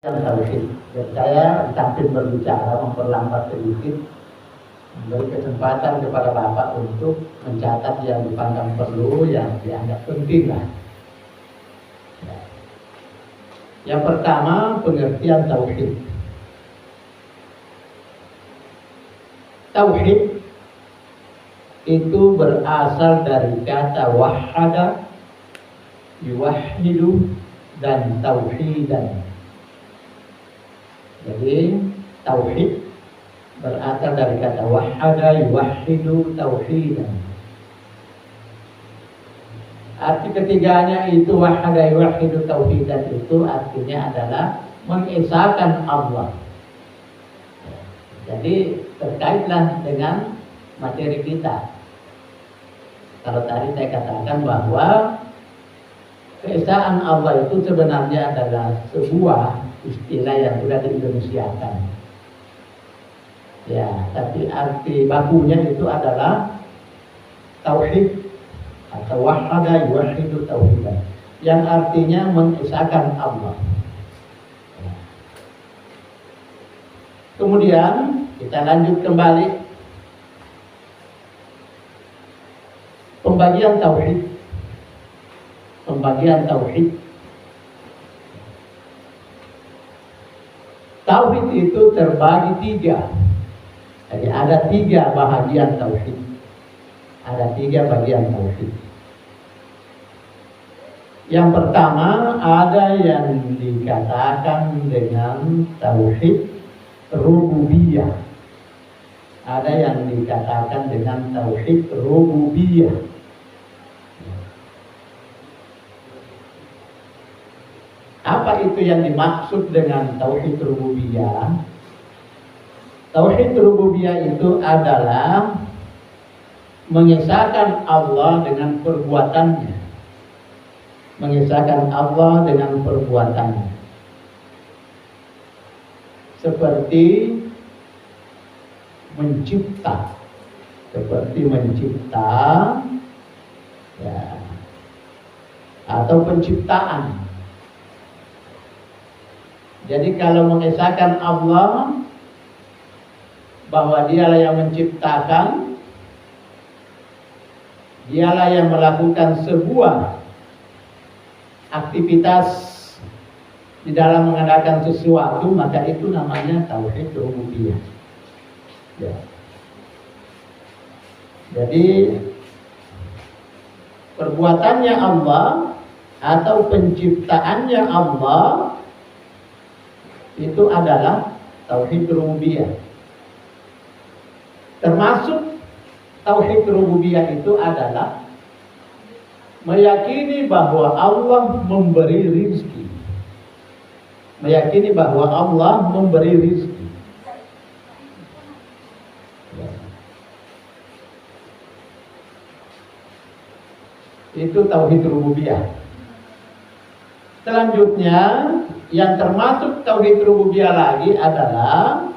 yang tauhid. Dan saya sambil berbicara memperlambat sedikit, memberi kesempatan kepada Bapak untuk mencatat yang dipandang perlu, yang dianggap penting lah. Yang pertama, pengertian tauhid. Tauhid itu berasal dari kata wahada, yuwahhidu, dan tauhidan. Jadi tauhid berasal dari kata wahada, yuwahhidu, tauhidan. Arti ketiganya itu wahada, yuwahhidu, tauhidan itu artinya adalah mengesahkan Allah. Jadi terkaitlah dengan materi kita. Kalau tadi saya katakan bahwa keesaan Allah itu sebenarnya adalah sebuah istilah yang sudah diindonesiakan. Ya, tapi arti bakunya itu adalah tauhid atau wahada yuwahhidu tauhidan, yang artinya mengesahkan Allah. Kemudian kita lanjut kembali pembagian tauhid. Pembagian tauhid. Tauhid itu terbagi tiga. Jadi ada tiga bahagian tauhid. Ada tiga bagian tauhid. Yang pertama ada yang dikatakan dengan tauhid rububiyah. Ada yang dikatakan dengan tauhid rububiyah. Apa itu yang dimaksud dengan tauhid rububiyah? Tauhid rububiyah itu adalah mengesahkan Allah dengan perbuatannya. Mengesahkan Allah dengan perbuatannya. Seperti mencipta. Seperti mencipta, ya, atau penciptaan. Jadi kalau mengesahkan Allah bahwa dialah yang menciptakan, dialah yang melakukan sebuah aktivitas di dalam mengadakan sesuatu, maka itu namanya tauhid rububiyah. Ya. Jadi perbuatannya Allah atau penciptaannya Allah itu adalah tauhid rububiyah. Termasuk tauhid rububiyah itu adalah meyakini bahwa Allah memberi rizki. Meyakini bahwa Allah memberi rizki. Itu tauhid rububiyah. Selanjutnya yang termasuk tauhid rububiyah lagi adalah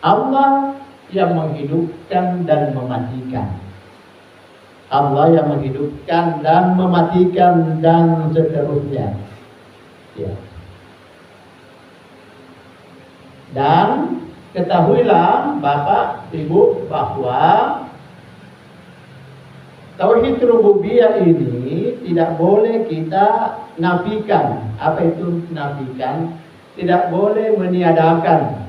Allah yang menghidupkan dan mematikan. Allah yang menghidupkan dan mematikan dan seterusnya. Ya. Dan ketahuilah Bapak Ibu bahwa tauhid rububiyah ini tidak boleh kita nafikan. Apa itu nafikan? Tidak boleh meniadakan.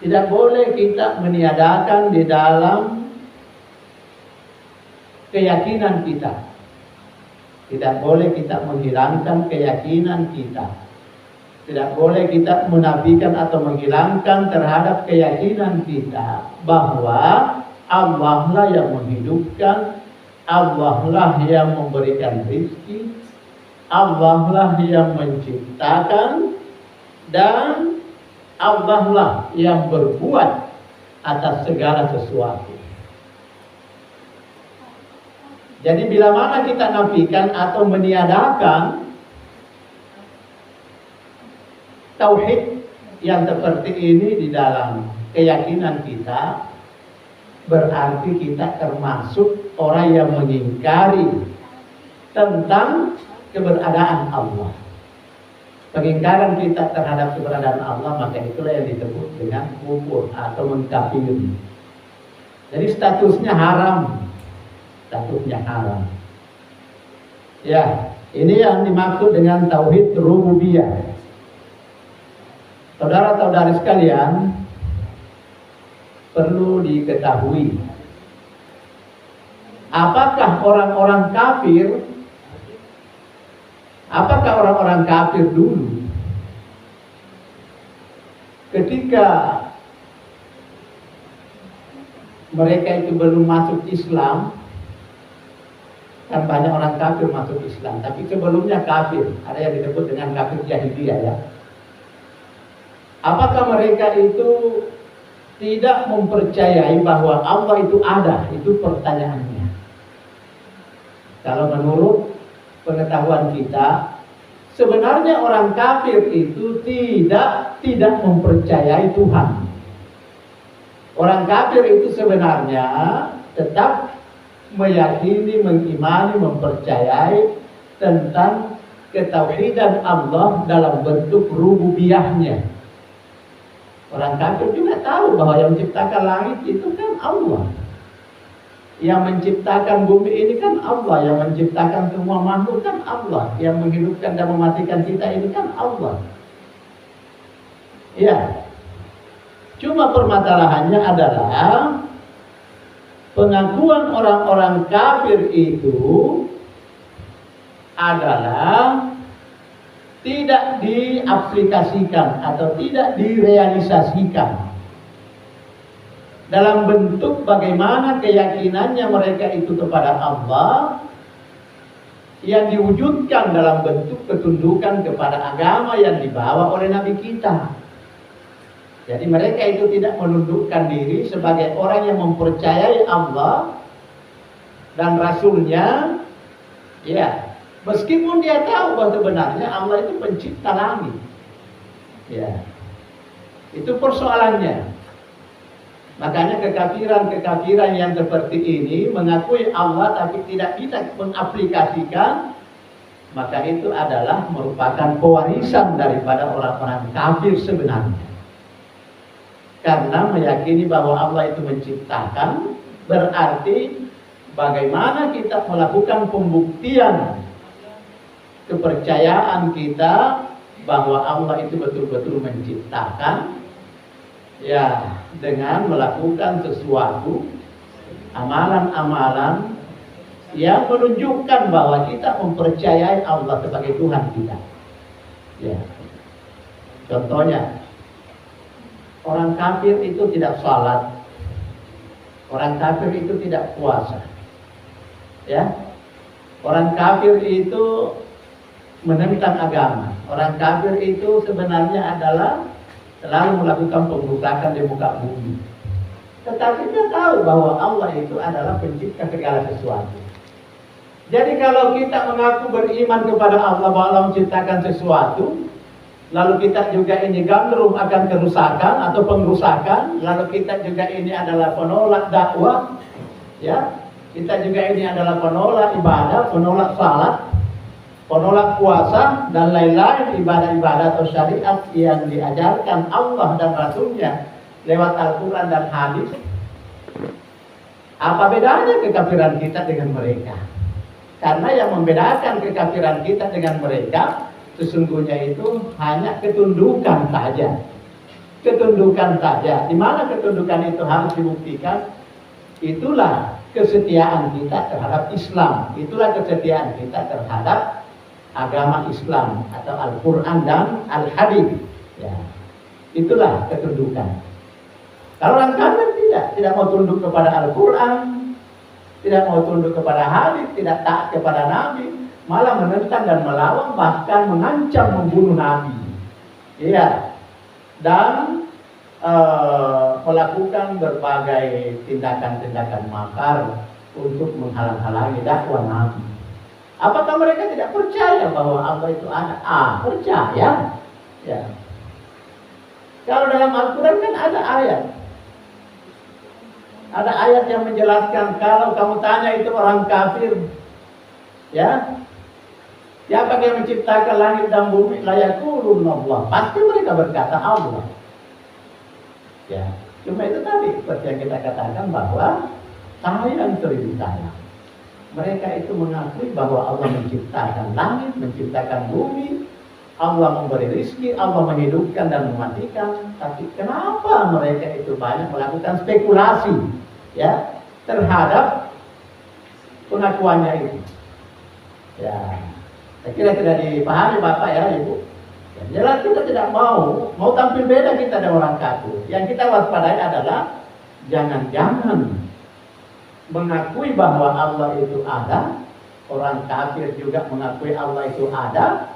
Tidak boleh kita meniadakan di dalam keyakinan kita. Tidak boleh kita menghilangkan keyakinan kita. Tidak boleh kita menafikan atau menghilangkan terhadap keyakinan kita bahwa Allah lah yang menghidupkan, Allah lah yang memberikan rezeki, Allah lah yang menciptakan, dan Allah lah yang berbuat atas segala sesuatu. Jadi bila mana kita nafikan atau meniadakan tauhid yang seperti ini di dalam keyakinan kita, berarti kita termasuk orang yang mengingkari tentang keberadaan Allah. pengingkaran kita terhadap keberadaan Allah, maka itulah yang disebut dengan kufur atau mengkafiri. Jadi statusnya haram. Statusnya haram. Ya, ini yang dimaksud dengan tauhid rububiyah. Saudara-saudari sekalian, perlu diketahui, apakah orang-orang kafir dulu ketika mereka itu belum masuk Islam, kan banyak orang kafir masuk Islam, tapi sebelumnya kafir, ada yang disebut dengan kafir jahiliyah ya. Apakah mereka itu tidak mempercayai bahwa Allah itu ada? Itu pertanyaannya. Kalau menurut pengetahuan kita, sebenarnya orang kafir itu tidak mempercayai Tuhan. Orang kafir itu sebenarnya tetap meyakini, mengimani, mempercayai tentang ketauhidan Allah dalam bentuk rububiyahnya. Orang kafir juga tahu bahwa yang menciptakan langit itu kan Allah. Yang menciptakan bumi ini kan Allah. Yang menciptakan semua makhluk kan Allah. Yang menghidupkan dan mematikan kita ini kan Allah. Ya. Cuma permasalahannya adalah pengakuan orang-orang kafir itu adalah tidak diaplikasikan atau tidak direalisasikan dalam bentuk bagaimana keyakinannya mereka itu kepada Allah yang diwujudkan dalam bentuk ketundukan kepada agama yang dibawa oleh Nabi kita. Jadi mereka itu tidak menundukkan diri sebagai orang yang mempercayai Allah dan Rasulnya, ya. Meskipun dia tahu bahwa sebenarnya Allah itu pencipta langit. Ya. Itu persoalannya. Makanya kekafiran yang seperti ini mengakui Allah tapi tidak bisa mengaplikasikan, maka itu adalah merupakan pewarisan daripada orang-orang kafir sebenarnya. Karena meyakini bahwa Allah itu menciptakan, berarti bagaimana kita melakukan pembuktian kepercayaan kita bahwa Allah itu betul-betul menciptakan, ya, dengan melakukan sesuatu amalan-amalan yang menunjukkan bahwa kita mempercayai Allah sebagai Tuhan kita. Ya. Contohnya, orang kafir itu tidak salat, orang kafir itu tidak puasa, ya. Orang kafir itu menentang agama. Orang kafir itu sebenarnya adalah selalu melakukan pemberontakan di muka bumi. Tetapi dia tahu bahwa Allah itu adalah pencipta segala sesuatu. Jadi kalau kita mengaku beriman kepada Allah bahwa Allah menciptakan sesuatu, lalu kita juga ini gandrung akan kerusakan atau pengrusakan, lalu kita juga ini adalah penolak dakwah, ya. Kita juga ini adalah penolak ibadah, penolak salat, penolak puasa dan lain-lain ibadah-ibadah atau syariat yang diajarkan Allah dan Rasulnya lewat Al-Quran dan hadis. Apa bedanya kekafiran kita dengan mereka? Karena yang membedakan kekafiran kita dengan mereka sesungguhnya itu hanya ketundukan saja. Ketundukan saja. Di mana ketundukan itu harus dibuktikan? Itulah kesetiaan kita terhadap Islam. Itulah kesetiaan kita terhadap agama Islam atau Al-Quran dan Al-Hadis. Ya. Itulah ketundukan. Kalau orang kafir tidak mau tunduk kepada Al-Quran, tidak mau tunduk kepada hadis, tidak taat kepada Nabi, malah menentang dan melawan, bahkan mengancam membunuh Nabi. Iya. Dan melakukan berbagai tindakan-tindakan makar untuk menghalang-halangi dakwah Nabi. Apakah mereka tidak percaya bahwa Allah itu ada? Percaya. Ya. Kalau dalam Al-Quran kan ada ayat. Ada ayat yang menjelaskan kalau kamu tanya itu orang kafir, ya, Siapa yang menciptakan langit dan bumi? La yaqulun Allah. Pasti mereka berkata Allah. Ya, cuma itu tadi seperti yang kita katakan bahwa sayang seribu sayang. Mereka itu mengakui bahwa Allah menciptakan langit, menciptakan bumi, Allah memberi rezeki, Allah menghidupkan dan mematikan. Tapi kenapa mereka itu banyak melakukan spekulasi ya terhadap pengakuannya itu? Ya, saya kira tidak dipahami Bapak ya Ibu. Ya, jelas kita tidak mau tampil beda kita dengan orang kafir. Yang kita waspadai adalah jangan-jangan mengakui bahwa Allah itu ada, orang kafir juga mengakui Allah itu ada,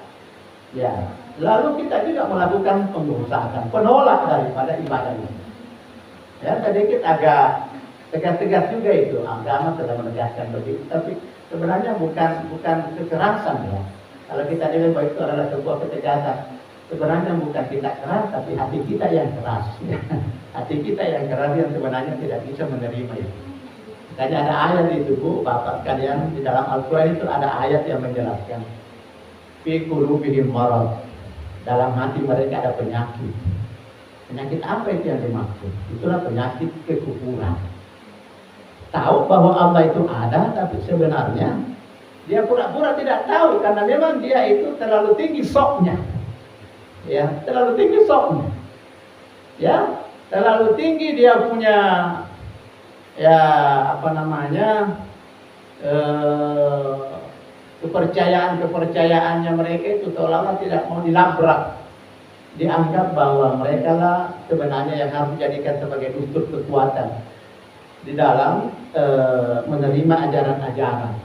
ya. Lalu kita juga melakukan pemberontakan, penolak daripada ibadah ini. Ya, sedikit agak tegas-tegas juga itu, agama telah menegaskan begitu, tapi sebenarnya bukan kekerasan ya. Kalau kita nilai bahwa itu adalah sebuah ketegasan, sebenarnya bukan kita keras, tapi hati kita yang keras. Ya. Hati kita yang keras yang sebenarnya tidak bisa menerima itu. Makanya ada ayat itu Bu, Bapak sekalian, di dalam Al-Quran itu ada ayat yang menjelaskan fi qulubihim marad. Dalam hati mereka ada penyakit. Penyakit apa itu yang dimaksud? Itulah penyakit kekufuran. Tahu bahwa Allah itu ada, tapi sebenarnya dia pura-pura tidak tahu karena memang dia itu terlalu tinggi soknya. Ya, terlalu tinggi soknya. Ya, terlalu tinggi dia punya ya apa namanya kepercayaannya mereka itu seolah-olah tidak mau dilabrak, dianggap bahwa mereka lah sebenarnya yang harus dijadikan sebagai dustur kekuatan di dalam menerima ajaran-ajaran.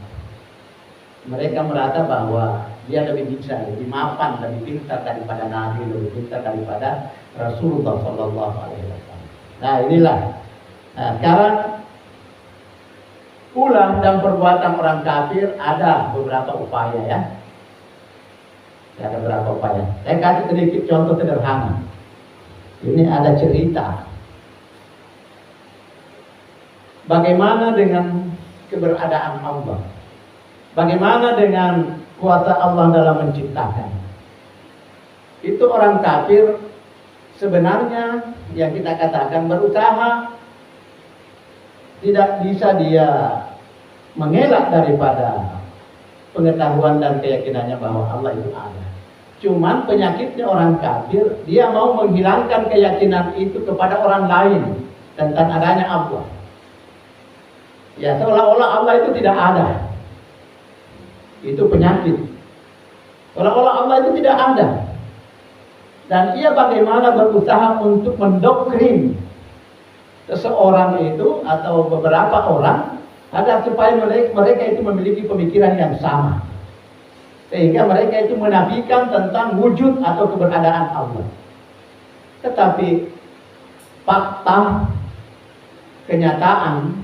Mereka merasa bahwa dia lebih bisa, lebih mapan, lebih pintar daripada Nabi, lebih pintar daripada Rasulullah Sallallahu Alaihi Wasallam. Nah inilah. Nah, sekarang ulah dan perbuatan orang kafir ada beberapa upaya ya. Ada beberapa upaya. Saya kasih sedikit contoh sederhana. Ini ada cerita. Bagaimana dengan keberadaan Allah? Bagaimana dengan kuasa Allah dalam menciptakan? Itu orang kafir sebenarnya yang kita katakan berusaha, tidak bisa dia mengelak daripada pengetahuan dan keyakinannya bahwa Allah itu ada. Cuman penyakitnya orang kafir, dia mau menghilangkan keyakinan itu kepada orang lain tentang adanya Allah. Ya, seolah-olah Allah itu tidak ada. Itu penyakit. Seolah-olah Allah itu tidak ada. Dan ia bagaimana berusaha untuk mendoktrin seseorang itu atau beberapa orang agar supaya mereka itu memiliki pemikiran yang sama, sehingga mereka itu menafikan tentang wujud atau keberadaan Allah. Tetapi fakta, kenyataan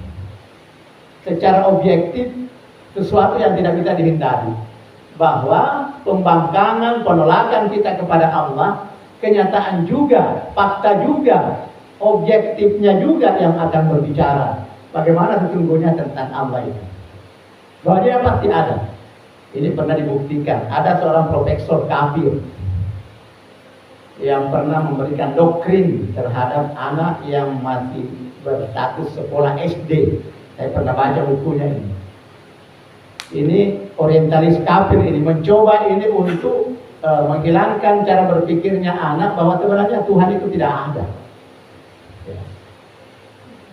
secara objektif sesuatu yang tidak bisa dihindari, bahwa pembangkangan, penolakan kita kepada Allah, kenyataan juga, fakta juga, objektifnya juga yang akan berbicara bagaimana sesungguhnya tentang Allah itu. Bahwa dia pasti ada. Ini pernah dibuktikan. Ada seorang profesor kafir yang pernah memberikan doktrin terhadap anak yang masih berstatus sekolah SD. Saya pernah baca bukunya ini. Ini orientalis kafir ini mencoba ini untuk menghilangkan cara berpikirnya anak bahwa sebenarnya Tuhan itu tidak ada. Ya.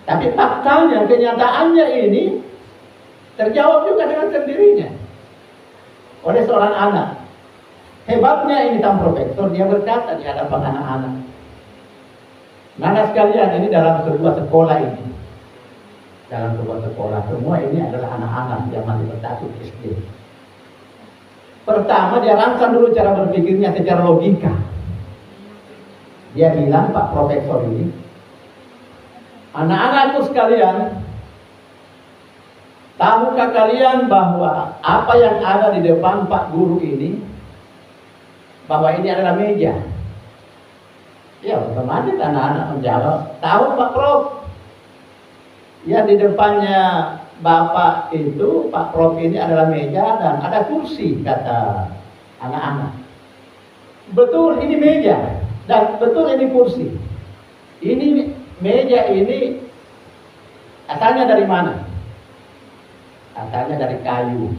Tapi faktanya, kenyataannya ini terjawab juga dengan sendirinya oleh seorang anak. Hebatnya ini sang profesor, dia berkata di hadapan anak-anak, "Anak sekalian, ini dalam sebuah sekolah ini. Dalam sebuah sekolah, semua ini adalah anak-anak yang masih berstatus SD. Pertama dia rancang dulu cara berpikirnya secara logika. Dia bilang, Pak Profesor ini, anak-anakku sekalian, tahukah kalian bahwa apa yang ada di depan Pak Guru ini, bahwa ini adalah meja?" Ya, otomatis anak-anak menjawab, "Tahu Pak Prof." Ya, di depannya Bapak itu, Pak Prof ini adalah meja dan ada kursi, kata anak-anak. Betul ini meja dan betul ini kursi. Ini meja ini asalnya dari mana? Asalnya dari kayu.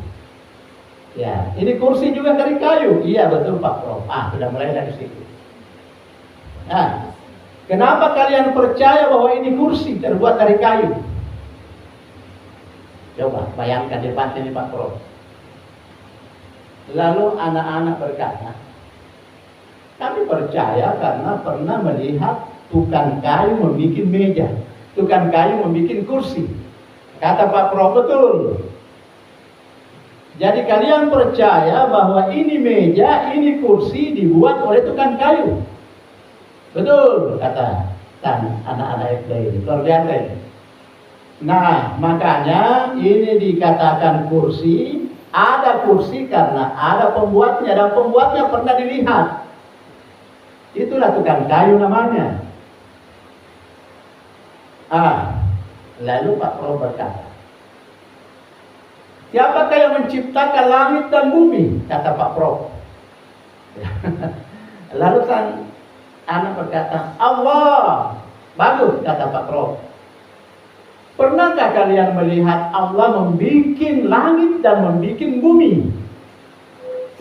Ya, ini kursi juga dari kayu. Iya betul Pak Prof. Sudah mulai dari situ. Nah, kenapa kalian percaya bahwa ini kursi terbuat dari kayu? Coba bayangkan di depan ini Pak Prof. Lalu anak-anak berkata, kami percaya karena pernah melihat tukang kayu membuat meja, tukang kayu membuat kursi. Kata Pak Prof, betul. Jadi kalian percaya bahwa ini meja, ini kursi dibuat oleh tukang kayu. Betul, kata anak-anak SD ini. Luar biasa ini. Nah, makanya ini dikatakan kursi. Ada kursi karena ada pembuatnya, dan pembuatnya pernah dilihat. Itulah tukang kayu namanya. Lalu Pak Prof berkata, siapakah yang menciptakan langit dan bumi? Kata Pak Prof. Lalu sang anak berkata, Allah. Bagus, kata Pak Prof. Pernahkah kalian melihat Allah membuat langit dan membuat bumi?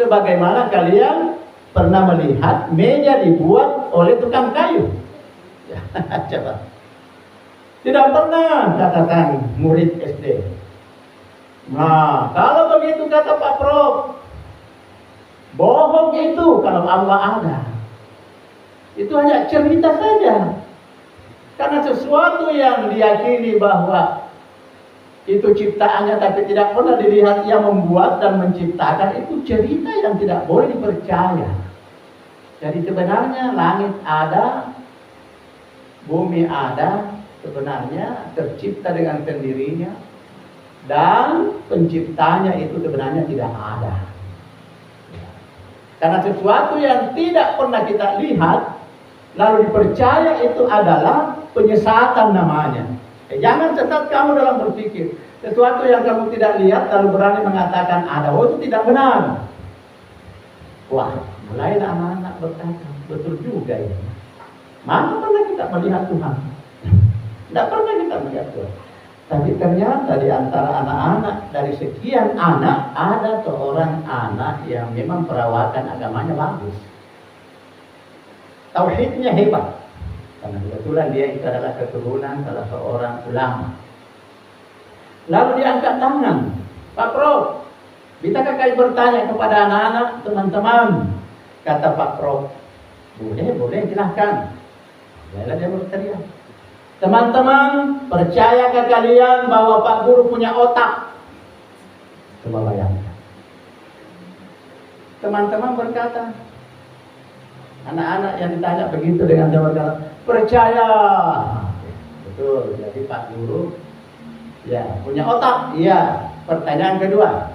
Sebagaimana kalian pernah melihat meja dibuat oleh tukang kayu? Coba. Tidak pernah, kata sang murid SD. Nah, kalau begitu kata Pak Prof, bohong itu kalau Allah ada. Itu hanya cerita saja. Karena sesuatu yang diyakini bahwa itu ciptaannya tapi tidak pernah dilihat yang membuat dan menciptakan, itu cerita yang tidak boleh dipercaya. Jadi sebenarnya langit ada, bumi ada, sebenarnya tercipta dengan sendirinya, dan penciptanya itu sebenarnya tidak ada. Karena sesuatu yang tidak pernah kita lihat lalu dipercaya itu adalah penyesatan namanya. Jangan sesat kamu dalam berpikir. Sesuatu yang kamu tidak lihat lalu berani mengatakan ada. Itu tidak benar. Wah, mulailah anak-anak berkata, betul juga ya. Mana pernah kita melihat Tuhan? Tidak pernah kita melihat Tuhan. Tapi ternyata di antara anak-anak, dari sekian anak, ada seorang anak yang memang perawatan agamanya bagus. Tauhidnya hebat. Karena kebetulan dia itu adalah keturunan salah seorang ulama. Lalu dia angkat tangan. Pak Prof, bisakah kami bertanya kepada anak-anak, teman-teman? Kata Pak Prof, boleh, silahkan. Lalu dia berteriak, teman-teman, percayakah kalian bahwa Pak Guru punya otak? Coba bayangkan. Teman-teman berkata, anak-anak yang ditanya begitu dengan jawab percaya. Betul, jadi Pak Guru ya punya otak. Iya. Pertanyaan kedua,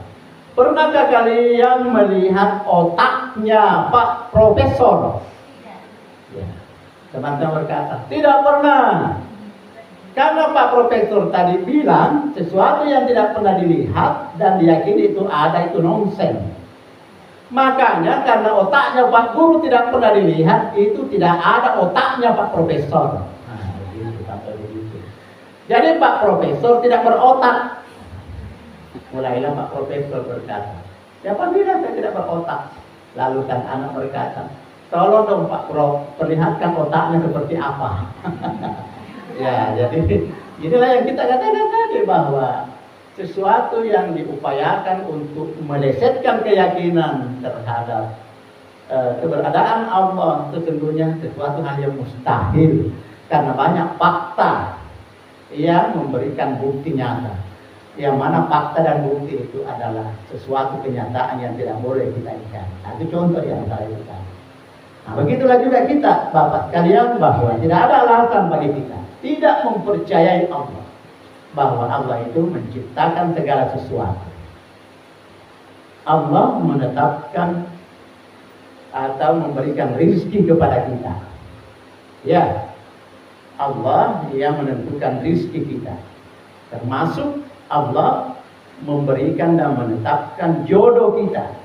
pernahkah kalian melihat otaknya Pak Profesor? Ya. Teman-teman berkata, tidak pernah. Karena Pak Profesor tadi bilang sesuatu yang tidak pernah dilihat dan diyakini itu ada, itu nonsen. Makanya karena otaknya Pak Guru tidak pernah dilihat, itu tidak ada otaknya Pak Profesor. Nah, begitu. Jadi Pak Profesor tidak berotak. Mulailah Pak Profesor berkata, siapa bilang saya tidak berotak? Lalu sang anak berkata, tolong dong Pak Prof, perlihatkan otaknya seperti apa. Ya, jadi inilah yang kita katakan tadi, bahwa sesuatu yang diupayakan untuk melesetkan keyakinan terhadap keberadaan Allah sesungguhnya sesuatu hal yang mustahil, karena banyak fakta yang memberikan bukti nyata, yang mana fakta dan bukti itu adalah sesuatu kenyataan yang tidak boleh kita ingkari. Nah, itu contoh yang antara itu. Nah, begitulah juga kita, Bapak sekalian, bahwa tidak ada alasan bagi kita tidak mempercayai Allah, bahwa Allah itu menciptakan segala sesuatu. Allah menetapkan atau memberikan rezeki kepada kita. Ya, Allah yang menentukan rezeki kita. Termasuk Allah memberikan dan menetapkan jodoh kita.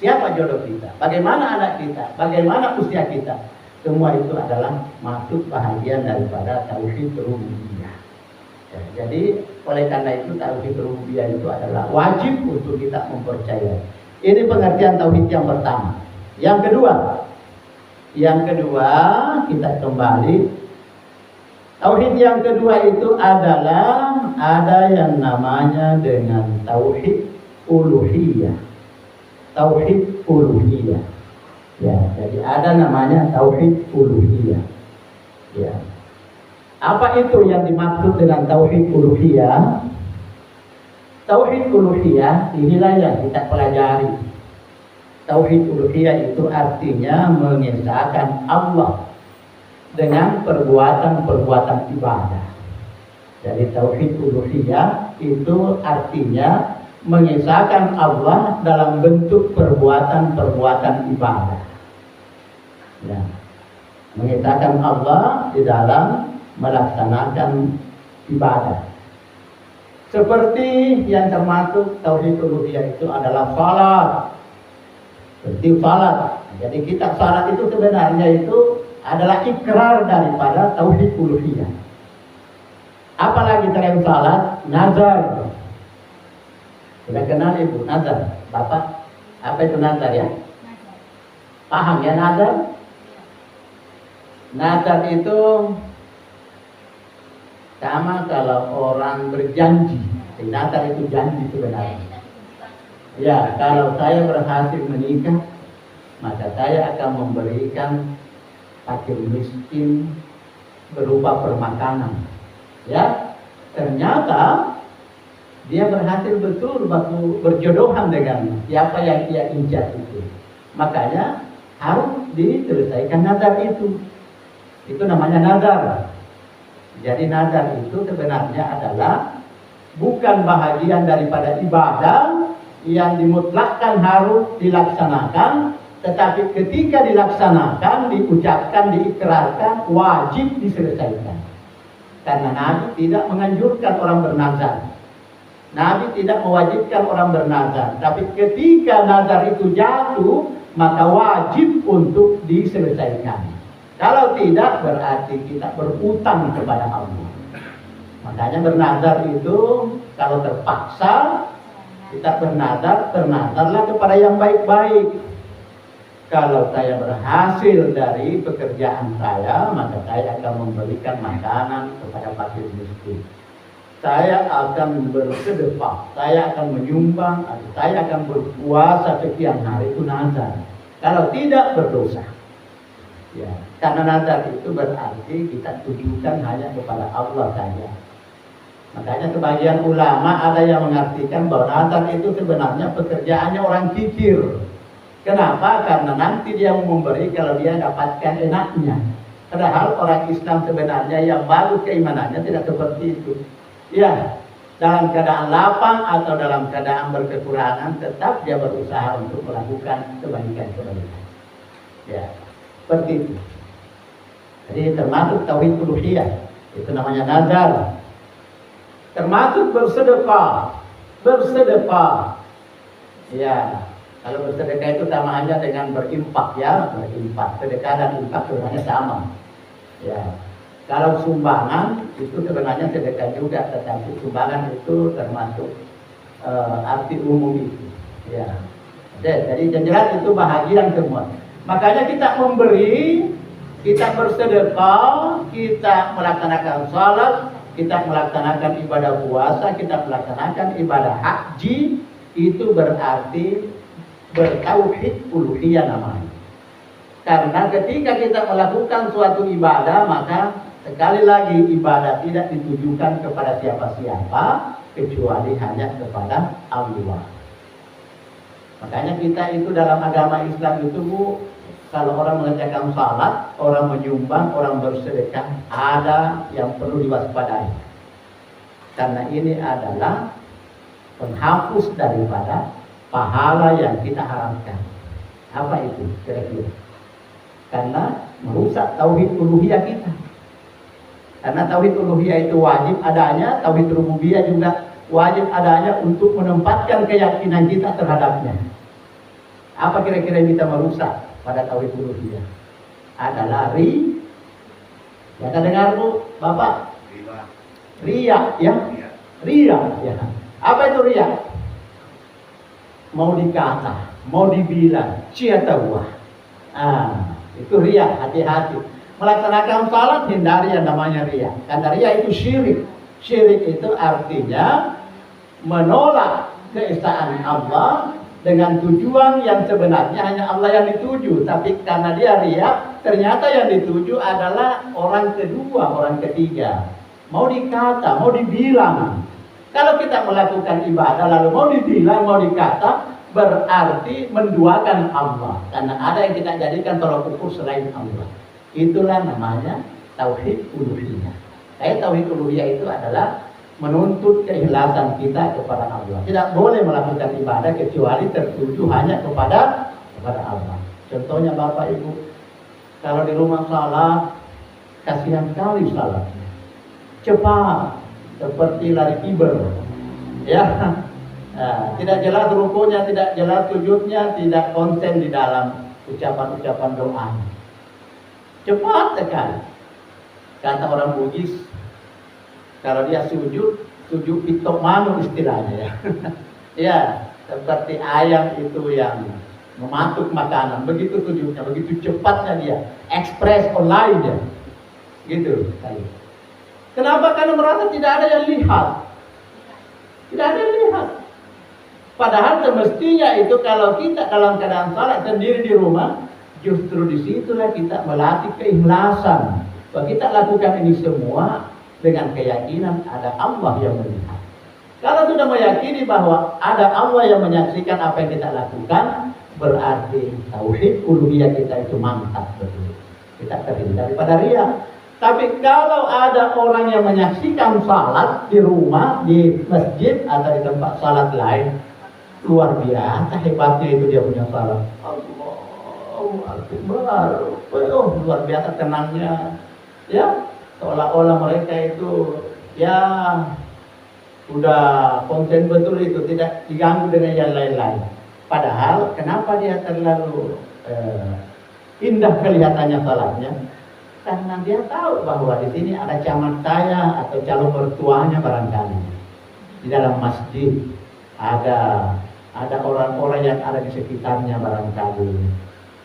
siapa jodoh kita, bagaimana anak kita, bagaimana usia kita. Semua itu adalah masuk bahagian daripada tauhid rububiyah. Ya, jadi oleh karena itu tauhid rububiyah itu adalah wajib untuk kita mempercayai. Ini pengertian tauhid yang pertama. Yang kedua kita kembali. Tauhid yang kedua itu adalah ada yang namanya dengan tauhid uluhiyah. Tauhid uluhiyah. Ya, jadi ada namanya tauhid uluhiyah. Ya. Apa itu yang dimaksud dengan tauhid uluhiyah? Tauhid uluhiyah inilah yang kita pelajari. Tauhid uluhiyah itu artinya mengesahkan Allah dengan perbuatan-perbuatan ibadah. Jadi tauhid uluhiyah itu artinya mengesahkan Allah dalam bentuk perbuatan-perbuatan ibadah. Ya, mengesahkan Allah di dalam melaksanakan ibadah. Seperti yang termasuk tauhid uluhiyah itu adalah salat. Seperti salat. Jadi kita salat itu sebenarnya itu adalah ikrar daripada tauhid uluhiyah. Apalagi selain salat, nazar. Sudah kenal Ibu nazar, Bapak? Apa itu nazar ya? Paham ya nazar? Nazar itu sama kalau orang berjanji. Nazar itu janji sebenarnya. Ya, kalau saya berhasil menikah, maka saya akan memberikan fakir miskin berupa permakanan. Ya, ternyata dia berhasil betul berjodohan dengan siapa yang dia incar itu. Makanya harus diselesaikan nazar itu. Itu namanya nazar. Jadi nazar itu sebenarnya adalah bukan bahagian daripada ibadah yang dimutlakkan harus dilaksanakan, tetapi ketika dilaksanakan, diucapkan, diikrarkan, wajib diselesaikan. Karena Nabi tidak menganjurkan orang bernazar. Nabi tidak mewajibkan orang bernazar. Tapi ketika nazar itu jatuh, maka wajib untuk diselesaikan. Kalau tidak, berarti kita berutang kepada Allah. Makanya bernazar itu kalau terpaksa kita bernazarlah kepada yang baik-baik. Kalau saya berhasil dari pekerjaan saya, maka saya akan memberikan makanan kepada fakir miskin. Saya akan bersedekah, saya akan menyumbang, saya akan berpuasa sekian hari, itu nazar. Kalau tidak, berdosa. Ya, karena nazar itu berarti kita tujukan hanya kepada Allah saja. Makanya sebagian ulama ada yang mengartikan bahwa nazar itu sebenarnya pekerjaannya orang kikir. Kenapa? Karena nanti dia mau memberi kalau dia dapatkan enaknya. Padahal orang Islam sebenarnya yang bagus keimanannya tidak seperti itu. Ya, dalam keadaan lapang atau dalam keadaan berkekurangan, tetap dia berusaha untuk melakukan kebaikan-kebaikan. Ya, seperti itu. Jadi termasuk tauhid uluhiyah, itu namanya nazar. Termasuk bersedekah. Ya, kalau bersedekah itu sama aja dengan berimpak ya, berimpak. Sedekah dan infak sebenarnya sama. Ya. Kalau sumbangan itu sebenarnya sedekah juga, tetapi sumbangan itu termasuk arti umum itu. Ya. Jadi yang jelas itu bahagian semua. Makanya kita memberi, kita bersedekah, kita melaksanakan salat, kita melaksanakan ibadah puasa, kita melaksanakan ibadah haji, itu berarti bertauhid uluhiyah namanya. Karena ketika kita melakukan suatu ibadah, maka sekali lagi ibadah tidak ditujukan kepada siapa-siapa, kecuali hanya kepada Allah. Makanya kita itu dalam agama Islam itu, Bu, kalau orang mengerjakan salat, orang menyumbang, orang bersedekah, ada yang perlu diwaspadai. Karena ini adalah penghapus daripada pahala yang kita harapkan. Apa itu kira-kira? Karena merusak tauhid uluhiyah kita. Karena tauhid uluhiyah itu wajib adanya, tauhid rububiyah juga wajib adanya untuk menempatkan keyakinan kita terhadapnya. Apa kira-kira yang bisa merusak pada tauhid uluhiyah? Adalah ya kan dengar Bu, Bapak? Riya, ya? Riya, ya. Apa itu riya? Mau dikata, mau dibilang, ciatawah. Itu riya, hati-hati. Melaksanakan salat hindari yang namanya riya. Karena riya itu syirik. Syirik itu artinya menolak keesaan Allah dengan tujuan yang sebenarnya hanya Allah yang dituju. Tapi karena dia riya, ternyata yang dituju adalah orang kedua, orang ketiga. Mau dikata, mau dibilang. Kalau kita melakukan ibadah lalu mau dibilang, mau dikata, berarti menduakan Allah. Karena ada yang kita jadikan tolak ukur selain Allah. Itulah namanya tauhid uluhiyah. Tauhid uluhiyah itu adalah menuntut keikhlasan kita kepada Allah. Tidak boleh melakukan ibadah kecuali tertuju hanya kepada Allah. Contohnya Bapak Ibu, kalau di rumah salat, kasihan sekali salatnya. Cepat, seperti lari kiber. Ya. Tidak jelas rukunya, tidak jelas sujudnya, tidak konsen di dalam ucapan-ucapan doa. Cepat sekali. Kata orang Bugis, kalau dia sujud pitok manu istilahnya ya. Ya, seperti ayam itu yang mematuk makanan, begitu sujudnya, begitu cepatnya dia, ekspres online ya. Gitu. Kenapa? Karena merasa tidak ada yang lihat. Tidak ada yang lihat. Padahal semestinya itu kalau kita dalam keadaan salat sendiri di rumah, justru disitulah kita melatih keikhlasan. Bahwa kita lakukan ini semua dengan keyakinan ada Allah yang melihat. Kalau sudah meyakini bahwa ada Allah yang menyaksikan apa yang kita lakukan, berarti tauhid uluhiyah kita itu mantap betul. Kita terhindar daripada riya. Tapi kalau ada orang yang menyaksikan salat di rumah, di masjid atau di tempat salat lain, luar biasa hebatnya itu dia punya salat. Allahu Akbar. Luar biasa tenangnya. Ya, seolah-olah mereka itu ya udah konsen betul itu, tidak diganggu dengan yang lain-lain. Padahal kenapa dia terlalu indah kelihatannya salatnya? Karena dia tahu bahwa di sini ada camat saya atau calon mertuanya barangkali. Di dalam masjid ada orang-orang yang ada di sekitarnya barangkali,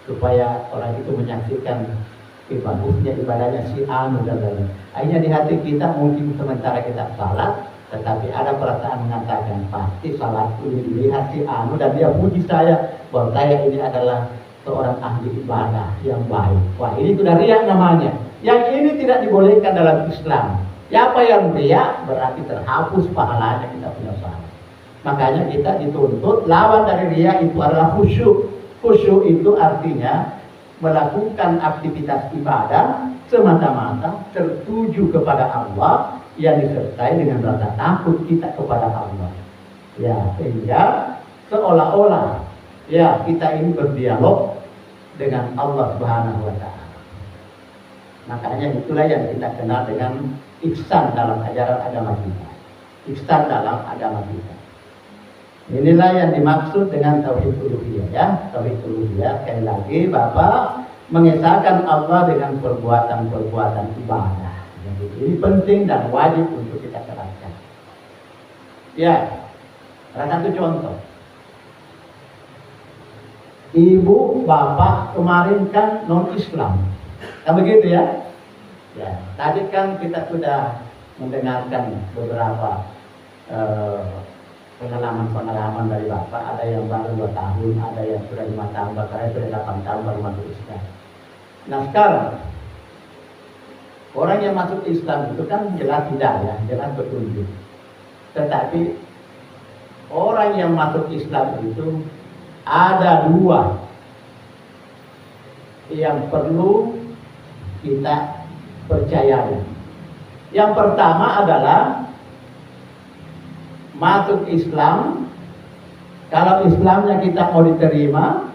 supaya orang itu menyaksikan bagusnya ibadahnya si anu dan lain-lain. Akhirnya di hati kita mungkin sementara kita salat, tetapi ada perasaan mengatakan pasti salat ini dilihat si anu dan dia puji saya bahwa saya ini adalah seorang ahli ibadah yang baik. Wah, ini sudah riya namanya. Yang ini tidak dibolehkan dalam Islam. Siapa yang riya berarti terhapus pahalanya kita punya salat. Makanya kita dituntut lawan dari riya itu adalah khusyuk. Khusyuk itu artinya melakukan aktivitas ibadah semata-mata tertuju kepada Allah yang disertai dengan rasa takut kita kepada Allah. Ya, sehingga seolah-olah ya kita ini berdialog dengan Allah Subhanahu wa Ta'ala. Makanya itulah yang kita kenal dengan ihsan dalam ajaran agama kita. Ihsan dalam agama kita. Inilah yang dimaksud dengan tauhid uluhiyah ya. Tauhid uluhiyah sekali lagi Bapak mengesahkan Allah dengan perbuatan-perbuatan ibadah. Jadi ini penting dan wajib untuk kita terapkan. Ya, salah satu contoh. Ibu, bapak kemarin kan non-Islam. Kan begitu ya? Ya, tadi kan kita sudah mendengarkan beberapa pengalaman-pengalaman dari bapak. Ada yang baru 2 tahun, ada yang sudah 5 tahun, bahkan sudah 8 tahun baru masuk Islam. Nah sekarang, orang yang masuk Islam itu kan jelas hidayah, jelas petunjuk. Tetapi orang yang masuk Islam itu ada 2 yang perlu kita percayai. Yang pertama adalah masuk Islam. Kalau Islamnya kita mau diterima,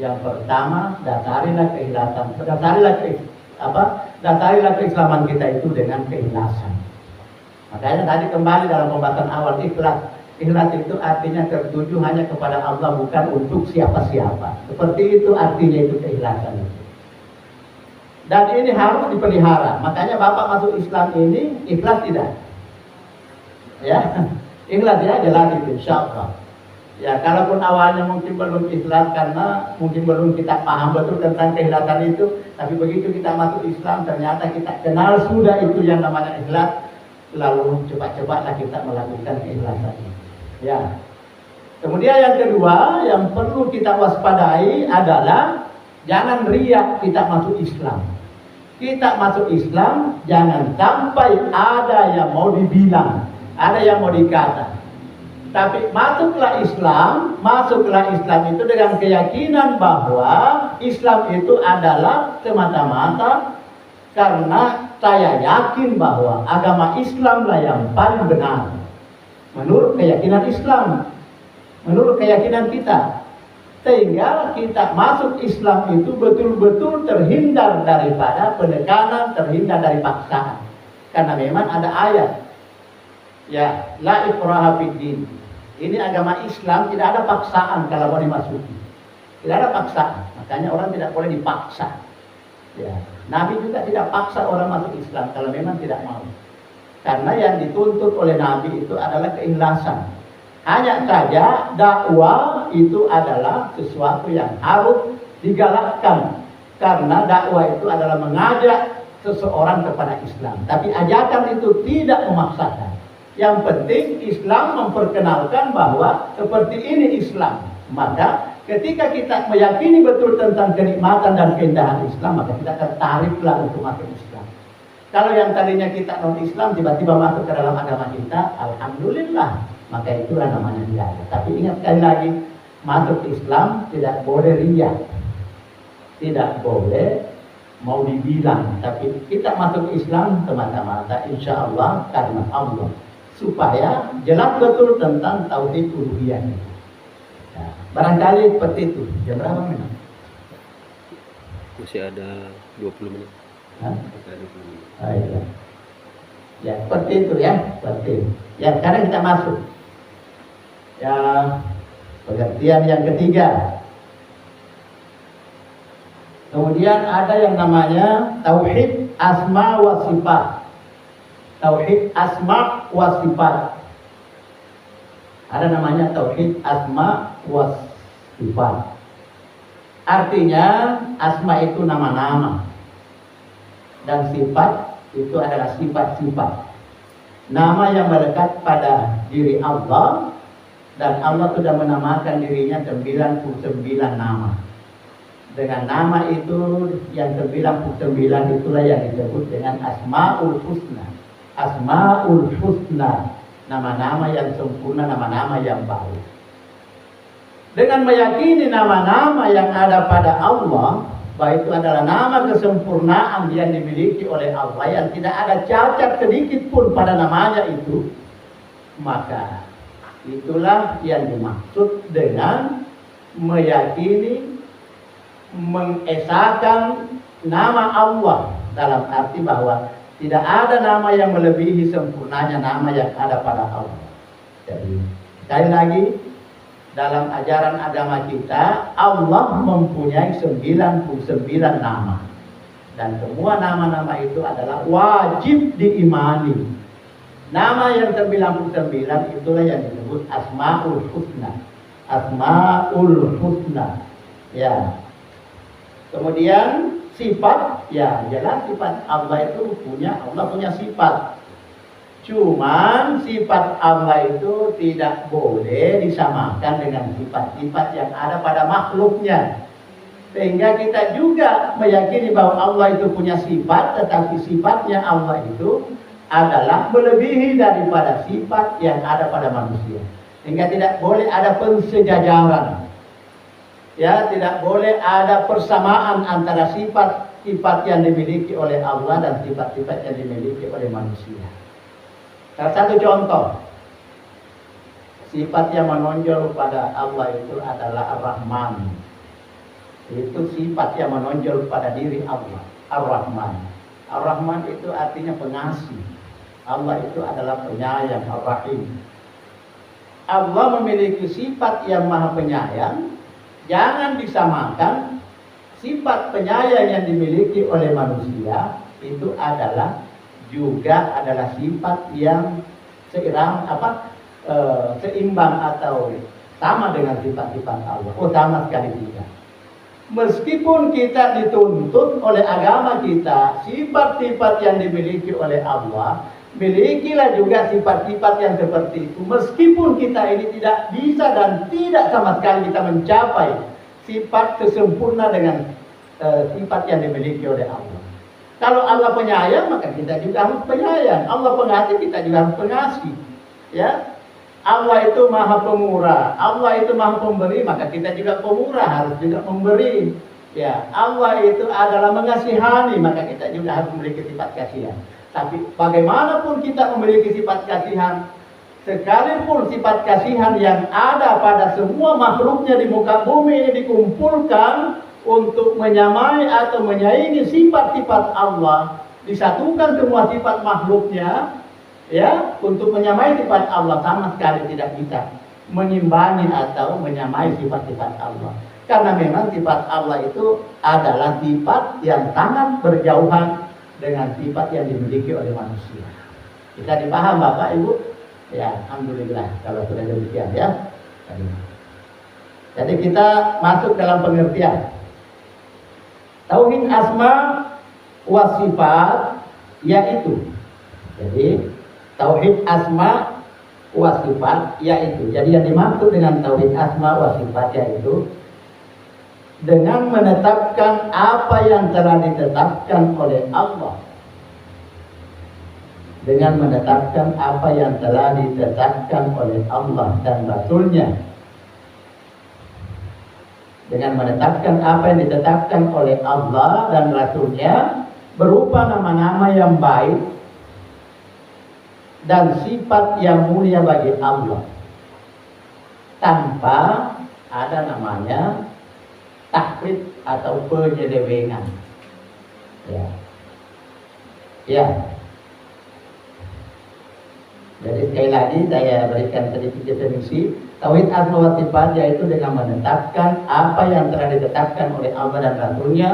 yang pertama dasarilah keikhlasan. Dasarilah keislaman kita itu dengan keikhlasan. Makanya tadi kembali dalam pembahasan awal ikhlas. Ikhlas itu artinya tertuju hanya kepada Allah, bukan untuk siapa-siapa. Seperti itu artinya itu keikhlasan itu. Dan ini harus dipelihara. Makanya Bapak masuk Islam ini ikhlas tidak? Ya, ikhlas ya, jelas itu, insya Allah. Ya, kalaupun awalnya mungkin belum ikhlas karena mungkin belum kita paham betul tentang keikhlasan itu, tapi begitu kita masuk Islam ternyata kita kenal sudah itu yang namanya ikhlas, lalu cepat-cepatlah kita melakukan keikhlasan ini. Ya. Kemudian yang kedua yang perlu kita waspadai adalah jangan riak kita masuk Islam. Kita masuk Islam jangan sampai ada yang mau dibilang, ada yang mau dikata. Tapi masuklah Islam itu dengan keyakinan bahwa Islam itu adalah semata-mata karena saya yakin bahwa agama Islamlah yang paling benar. Menurut keyakinan Islam, menurut keyakinan kita, sehingga kita masuk Islam itu betul-betul terhindar daripada penekanan, terhindar dari paksaan. Karena memang ada ayat, ya, la ikraha fiddin. Ini agama Islam tidak ada paksaan kalau mau dimasuki, tidak ada paksaan. Makanya orang tidak boleh dipaksa. Ya, Nabi juga tidak paksa orang masuk Islam kalau memang tidak mau. Karena yang dituntut oleh Nabi itu adalah keikhlasan. Hanya saja dakwah itu adalah sesuatu yang harus digalakkan. Karena dakwah itu adalah mengajak seseorang kepada Islam. Tapi ajakan itu tidak memaksakan. Yang penting Islam memperkenalkan bahwa seperti ini Islam. Maka ketika kita meyakini betul tentang kenikmatan dan keindahan Islam, maka kita tertariklah untuk masuk Islam. Kalau yang tadinya kita non-Islam tiba-tiba masuk ke dalam agama kita, alhamdulillah, maka itulah namanya hidayah. Tapi ingat sekali lagi, masuk Islam tidak boleh riya, tidak boleh mau dibilang. Tapi kita masuk Islam semata-mata insya Allah karena Allah, supaya jelas betul tentang tauhid uluhiyah. Ya, barangkali seperti itu. Jam berapa menit? Masih ada 20 menit. Hah? Masih ada 20 menit. Oh, iya. Ya seperti itu ya, seperti itu. Ya sekarang kita masuk ya pengertian yang ketiga. Kemudian ada yang namanya tauhid asma wa sifat. Tauhid asma wa sifat. Ada namanya tauhid asma wa sifat. Artinya asma itu nama-nama dan sifat itu adalah sifat-sifat. Nama yang melekat pada diri Allah, dan Allah sudah menamakan dirinya 99 nama. Dengan nama itu yang 99 itulah yang disebut dengan Asmaul Husna. Asmaul Husna, nama-nama yang sempurna, nama-nama yang baik. Dengan meyakini nama-nama yang ada pada Allah, bahwa itu adalah nama kesempurnaan yang dimiliki oleh Allah, yang tidak ada cacat sedikit pun pada namanya itu, maka itulah yang dimaksud dengan meyakini, mengesahkan nama Allah, dalam arti bahwa tidak ada nama yang melebihi sempurnanya nama yang ada pada Allah. Jadi sekali lagi, dalam ajaran agama kita, Allah mempunyai 99 nama. Dan semua nama-nama itu adalah wajib diimani. Nama yang 99 itulah yang disebut Asmaul Husna. Asmaul Husna. Ya. Kemudian sifat, ya jelas sifat Allah itu Allah punya sifat. Cuman sifat Allah itu tidak boleh disamakan dengan sifat-sifat yang ada pada makhluknya. Sehingga kita juga meyakini bahwa Allah itu punya sifat, tetapi sifatnya Allah itu adalah melebihi daripada sifat yang ada pada manusia. Sehingga tidak boleh ada pensejajaran. Ya, tidak boleh ada persamaan antara sifat-sifat yang dimiliki oleh Allah dan sifat-sifat yang dimiliki oleh manusia. Salah satu contoh, sifat yang menonjol pada Allah itu adalah Ar-Rahman. Itu sifat yang menonjol pada diri Allah, Ar-Rahman. Ar-Rahman itu artinya pengasih. Allah itu adalah penyayang, Ar-Rahim. Allah memiliki sifat yang maha penyayang, jangan disamakan sifat penyayang yang dimiliki oleh manusia itu adalah sifat yang seimbang atau sama dengan sifat-sifat Allah. Oh, sama sekali tidak. Meskipun kita dituntut oleh agama kita, sifat-sifat yang dimiliki oleh Allah, milikilah juga sifat-sifat yang seperti itu. Meskipun kita ini tidak bisa dan tidak sama sekali kita mencapai sifat kesempurna dengan sifat yang dimiliki oleh Allah. Kalau Allah penyayang, maka kita juga harus penyayang. Allah pengasih, kita juga harus pengasih. Ya, Allah itu maha pemurah, Allah itu maha pemberi, maka kita juga pemurah, harus juga memberi. Ya, Allah itu adalah mengasihani, maka kita juga harus memiliki sifat kasihan. Tapi bagaimanapun kita memiliki sifat kasihan, sekalipun sifat kasihan yang ada pada semua makhluknya di muka bumi ini dikumpulkan untuk menyamai atau menyaingi sifat-sifat Allah, disatukan semua sifat makhluknya, ya, untuk menyamai sifat Allah, sama sekali tidak bisa mengimbangi atau menyamai sifat-sifat Allah. Karena memang sifat Allah itu adalah sifat yang sangat berjauhan dengan sifat yang dimiliki oleh manusia. Bisa dipaham Bapak Ibu? Ya, alhamdulillah kalau sudah demikian ya. Jadi kita masuk dalam pengertian tauhid asma wa sifat, yaitu, jadi tauhid asma wa sifat yaitu, jadi yang dimaksud dengan tauhid asma wa sifat yaitu dengan menetapkan apa yang telah ditetapkan oleh Allah, dengan menetapkan apa yang telah ditetapkan oleh Allah dan Rasulnya, dengan menetapkan apa yang ditetapkan oleh Allah dan Rasulnya berupa nama-nama yang baik dan sifat yang mulia bagi Allah, tanpa ada namanya taklid atau penyelewengan. Ya. Ya. Jadi sekali lagi saya berikan sedikit definisi tauhid asma wa sifat, yaitu dengan menetapkan apa yang telah ditetapkan oleh Allah dan Rasulnya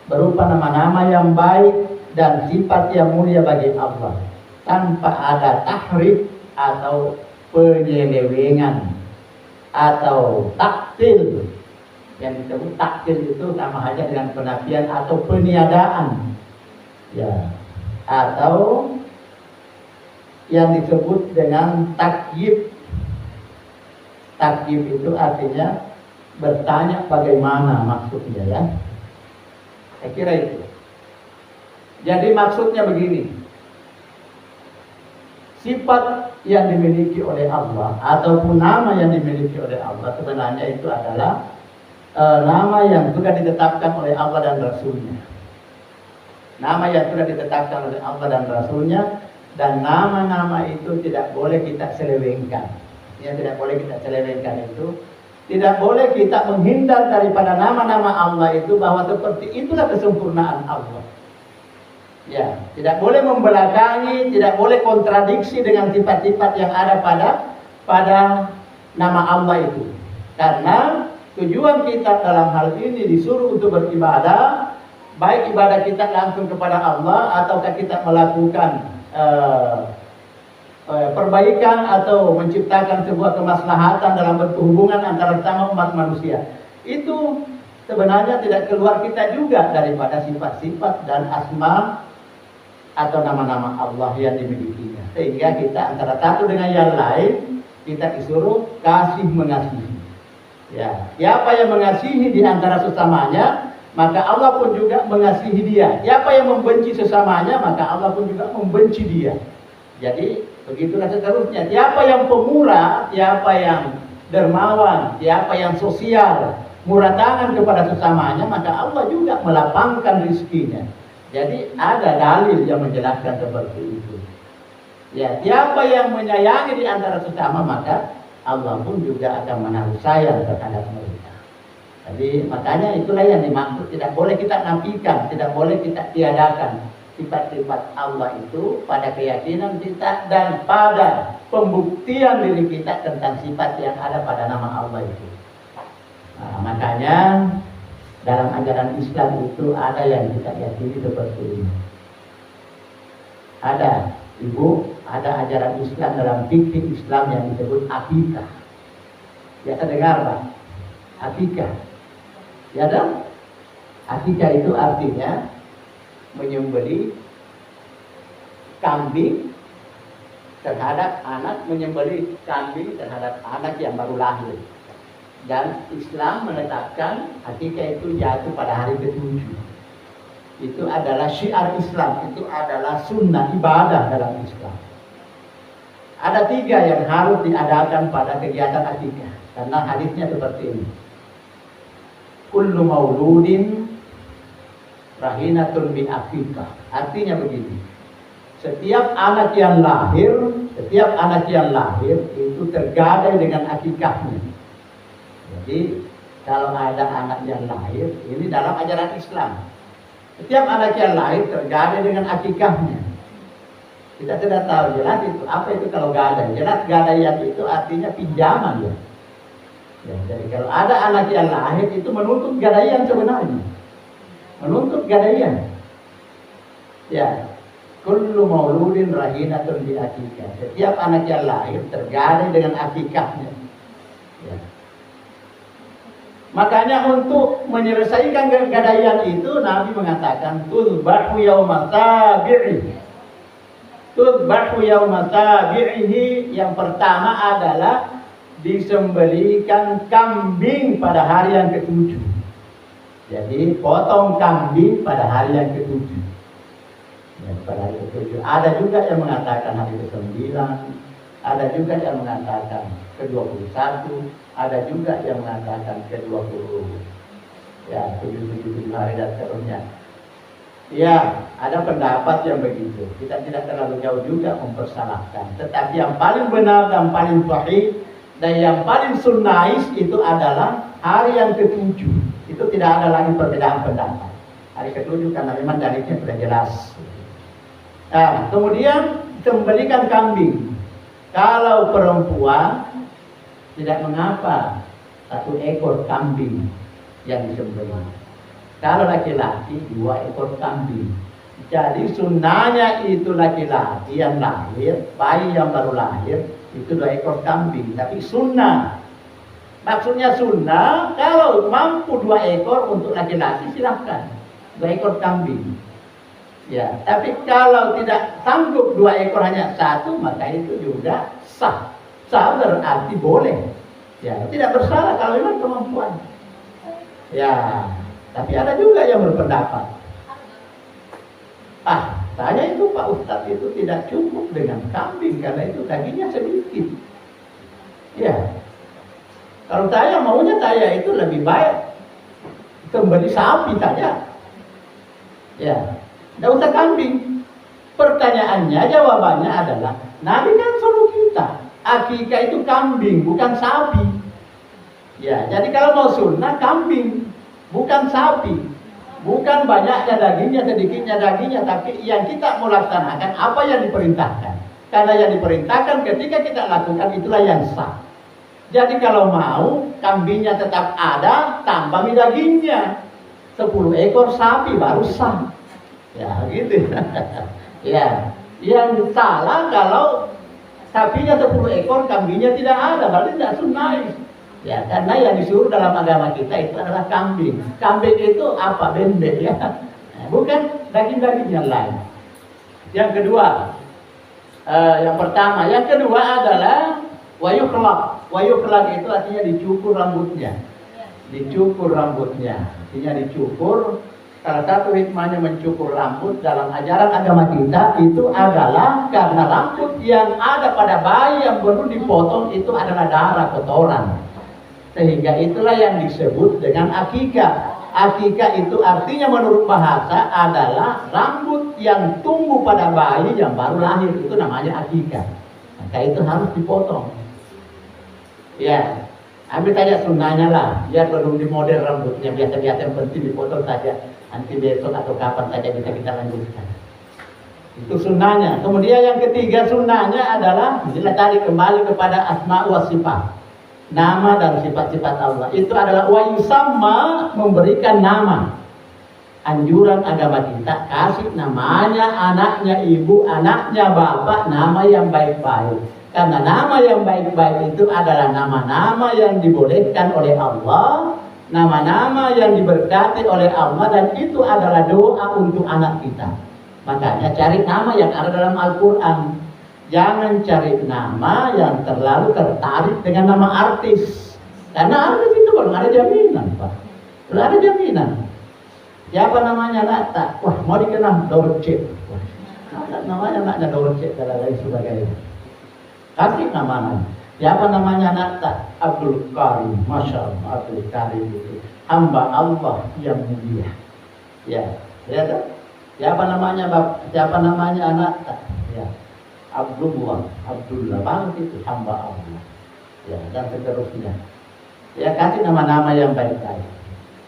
berupa nama-nama yang baik dan sifat yang mulia bagi Allah, tanpa ada tahrif atau penyelewengan atau taktil. Yang disebut taktil itu sama saja dengan penafian atau peniadaan, ya, atau yang disebut dengan takyib. Takyib itu artinya bertanya bagaimana maksudnya, ya. Saya kira itu. Jadi maksudnya begini, sifat yang dimiliki oleh Allah ataupun nama yang dimiliki oleh Allah sebenarnya itu adalah nama yang sudah ditetapkan oleh Allah dan Rasulnya. Nama yang sudah ditetapkan oleh Allah dan Rasulnya, dan nama-nama itu tidak boleh kita selewengkan. Yang tidak boleh kita selewengkan itu, tidak boleh kita menghindar daripada nama-nama Allah itu, bahwa seperti itulah kesempurnaan Allah. Ya, tidak boleh membelakangi, tidak boleh kontradiksi dengan sifat-sifat yang ada pada nama Allah itu. Karena tujuan kita dalam hal ini disuruh untuk beribadah, baik ibadah kita langsung kepada Allah ataukah kita melakukan perbaikan atau menciptakan sebuah kemaslahatan dalam berhubungan antara sama umat manusia. Itu sebenarnya tidak keluar kita juga daripada sifat-sifat dan asma atau nama-nama Allah yang dimilikinya. Sehingga kita antara satu dengan yang lain, kita disuruh kasih mengasihi. Ya, siapa yang mengasihi di antara sesamanya, maka Allah pun juga mengasihi dia. Siapa yang membenci sesamanya, maka Allah pun juga membenci dia. Jadi begitulah seterusnya. Siapa yang pemurah, siapa yang dermawan, siapa yang sosial, murah tangan kepada sesamanya, maka Allah juga melapangkan rizkinya. Jadi ada dalil yang menjelaskan seperti itu. Ya, siapa yang menyayangi di antara sesama, maka Allah pun juga akan menaruh sayang terhadap mereka. Jadi makanya itulah yang dimaksud, tidak boleh kita nafikan, tidak boleh kita tiadakan sifat-sifat Allah itu pada keyakinan kita dan pada pembuktian diri kita tentang sifat yang ada pada nama Allah itu. Nah, makanya dalam ajaran Islam itu ada yang kita yakini seperti ini. Ada, Ibu, ada ajaran Islam dalam fikih Islam yang disebut akikah. Ya, terdengar Pak? Akikah. Ya dong? Akikah itu artinya menyembelih kambing terhadap anak, menyembelih kambing terhadap anak yang baru lahir. Dan Islam menetapkan akikah itu jatuh pada hari ke-7. Itu adalah syiar Islam, itu adalah sunnah ibadah dalam Islam. Ada 3 yang harus diadakan pada kegiatan akikah, karena hadisnya seperti ini. Kullu mauludin rahinatun bi akikah. Artinya begini. Setiap anak yang lahir itu tergadai dengan akikahnya. Jadi kalau ada anak yang lahir, ini dalam ajaran Islam. Setiap anak yang lahir tergadai dengan akikahnya. Kita tidak tahu jelas itu apa itu kalau gadai. Jelas gadaian itu artinya pinjaman ya. Ya, jadi kalau ada anak yang lahir itu menuntut gadaian sebenarnya. Menuntut gadaian. Ya. Kullu mauludin rahinatun bi akikah. Setiap anak yang lahir tergadai dengan akikahnya. Ya. Makanya untuk menyelesaikan gadaian itu Nabi mengatakan tuzbahu yauma sabi'i. Tuzbahu yauma sabi'ihi, yang pertama adalah disembelihkan kambing pada hari yang ke-7. Jadi potong kambing pada hari yang ke-7. Ya, pada hari ke-7. Ada juga yang mengatakan hari ke-9, ada juga yang mengatakan ke-21, ada juga yang mengatakan ke-20. Ya, 7 hari dan seterusnya. Ya, ada pendapat yang begitu. Kita tidak terlalu jauh juga mempersalahkan. Tetapi yang paling benar dan paling sahih dan yang paling sunnais itu adalah hari yang ke-7. Itu tidak ada lagi perbedaan pendapat. Hari ke-7 karena memang dalilnya sudah jelas. Nah, kemudian sembelihkan kambing. Kalau perempuan tidak mengapa 1 ekor kambing yang disembelih. Kalau laki-laki 2 ekor kambing. Jadi sunnahnya itu laki-laki yang lahir, bayi yang baru lahir itu 2 ekor kambing. Tapi sunnah, maksudnya sunnah kalau mampu 2 ekor untuk laki-laki silahkan 2 ekor kambing. Ya, tapi kalau tidak sanggup 2 ekor hanya 1, maka itu juga sah. Sah berarti boleh. Ya, tidak bersalah kalau memang kemampuan. Ya, tapi ada juga yang berpendapat, saya itu Pak Ustadz itu tidak cukup dengan kambing karena itu dagingnya sedikit. Ya, kalau saya maunya saya itu lebih baik sembelih sapi saja. Ya, tidak usah kambing. Pertanyaannya, jawabannya adalah Nabi kan suruh kita akikah itu kambing bukan sapi. Ya, jadi kalau mau sunnah kambing bukan sapi, bukan banyaknya dagingnya, sedikitnya dagingnya, tapi yang kita mau laksanakan apa yang diperintahkan. Karena yang diperintahkan ketika kita lakukan itulah yang sah. Jadi kalau mau kambingnya tetap ada, tambahi dagingnya. 10 ekor sapi baru sah. Ya gitu. Ya, yang salah kalau sapinya 10 ekor, kambingnya tidak ada, berarti tidak sunnah. Ya, karena yang disuruh dalam agama kita itu adalah kambing. Kambing itu apa? Bendek ya. Bukan daging-daging yang lain. Yang kedua, yang pertama, yang kedua adalah wayukhlaq. Wayukhlaq itu artinya dicukur rambutnya. Dicukur rambutnya. Artinya dicukur. Salah satu hikmahnya mencukur rambut dalam ajaran agama kita itu adalah karena rambut yang ada pada bayi yang baru dipotong itu adalah darah kotoran. Sehingga itulah yang disebut dengan akikah. Akikah itu artinya menurut bahasa adalah rambut yang tumbuh pada bayi yang baru lahir. Itu namanya akikah. Maka itu harus dipotong. Ya, ambil saja sunnahnya lah. Biar belum dimodel rambutnya. Biasa-biasa yang penting dipotong saja. Nanti besok atau kapan saja bisa kita lanjutkan. Itu sunnahnya. Kemudian yang ketiga sunnahnya adalah inilah tadi kembali kepada asma wa sifat. Nama dan sifat-sifat Allah. Itu adalah wa yusamma, memberikan nama. Anjuran agama kita, kasih namanya anaknya ibu, anaknya bapak, nama yang baik-baik. Karena nama yang baik-baik itu adalah nama-nama yang dibolehkan oleh Allah, nama-nama yang diberkati oleh Allah, dan itu adalah doa untuk anak kita. Makanya cari nama yang ada dalam Al-Quran. Jangan cari nama yang terlalu tertarik dengan nama artis. Karena artis itu belum ada jaminan, Pak. Belum ada jaminan. Siapa namanya Nata? Wah, mau dikenal Dorce. Wah, namanya anaknya Dorce dan lain sebagainya. Kasih namanya. Siapa namanya Nata? Abdul Karim. Masya Allah, Abdul Karim itu hamba Allah yang mulia. Ya, lihat. Siapa namanya Nata? Ya, Abdullah banget itu hamba Allah. Ya, dan seterusnya. Ya, kasih nama-nama yang baik-baik.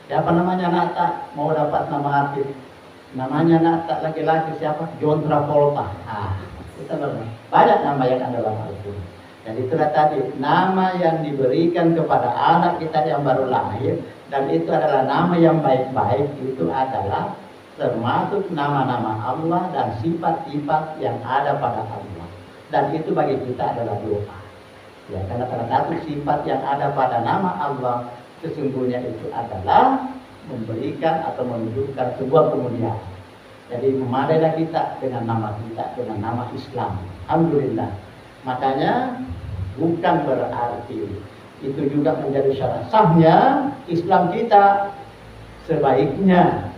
Siapa namanya Nata? Mau dapat nama artis. Namanya Nata, laki-laki siapa? John Travolta. Kita banyak nama yang ada dalam Al-Quran. Dan itulah tadi nama yang diberikan kepada anak kita yang baru lahir, dan itu adalah nama yang baik-baik. Itu adalah termasuk nama-nama Allah dan sifat-sifat yang ada pada Allah. Dan itu bagi kita adalah doa. Ya, karena salah satu sifat yang ada pada nama Allah sesungguhnya itu adalah memberikan atau menunjukkan sebuah kemuliaan. Jadi memadailah kita dengan nama kita, dengan nama Islam. Alhamdulillah. Makanya bukan berarti itu juga menjadi syarat sahnya Islam kita. Sebaiknya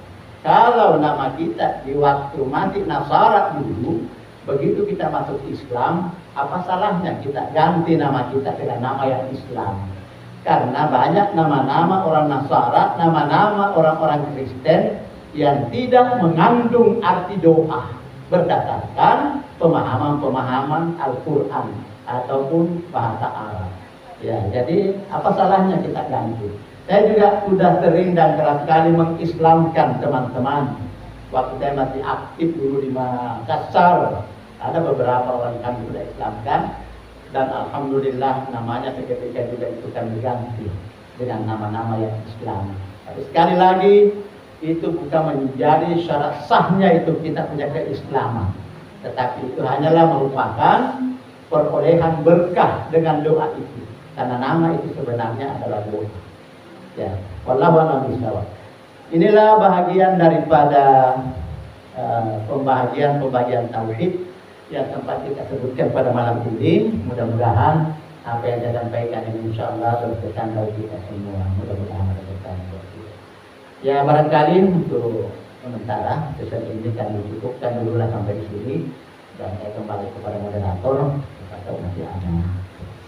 kalau nama kita di waktu masih Nasara dulu, begitu kita masuk Islam, apa salahnya kita ganti nama kita dengan nama yang Islam? Karena banyak nama-nama orang Nasara, nama-nama orang-orang Kristen yang tidak mengandung arti doa berdasarkan pemahaman-pemahaman Al-Quran ataupun bahasa Arab. Ya, jadi apa salahnya kita ganti? Saya juga sudah sering dan keras sekali mengislamkan teman-teman. Waktu saya masih aktif dulu di Makassar, ada beberapa orang kami sudah islamkan. Dan alhamdulillah namanya seketika juga itu kami ganti dengan nama-nama yang Islam. Tapi sekali lagi itu bukan menjadi syarat sahnya itu kita punya keislaman. Tetapi itu hanyalah merupakan perolehan berkah dengan doa itu. Karena nama itu sebenarnya adalah doa. Ya, wallahu a'lam bishawab. Inilah bahagian daripada pembagian tauhid yang sempat kita sebutkan pada malam ini. Mudah-mudahan apa yang saya sampaikan ini insyaallah berkesan bagi kita semua. Mudah-mudahan berkesan bagi kita. Ya, barangkali untuk sementara sesi ini kami cukupkan dulu lah sampai di sini, dan saya kembali kepada moderator atau masih ada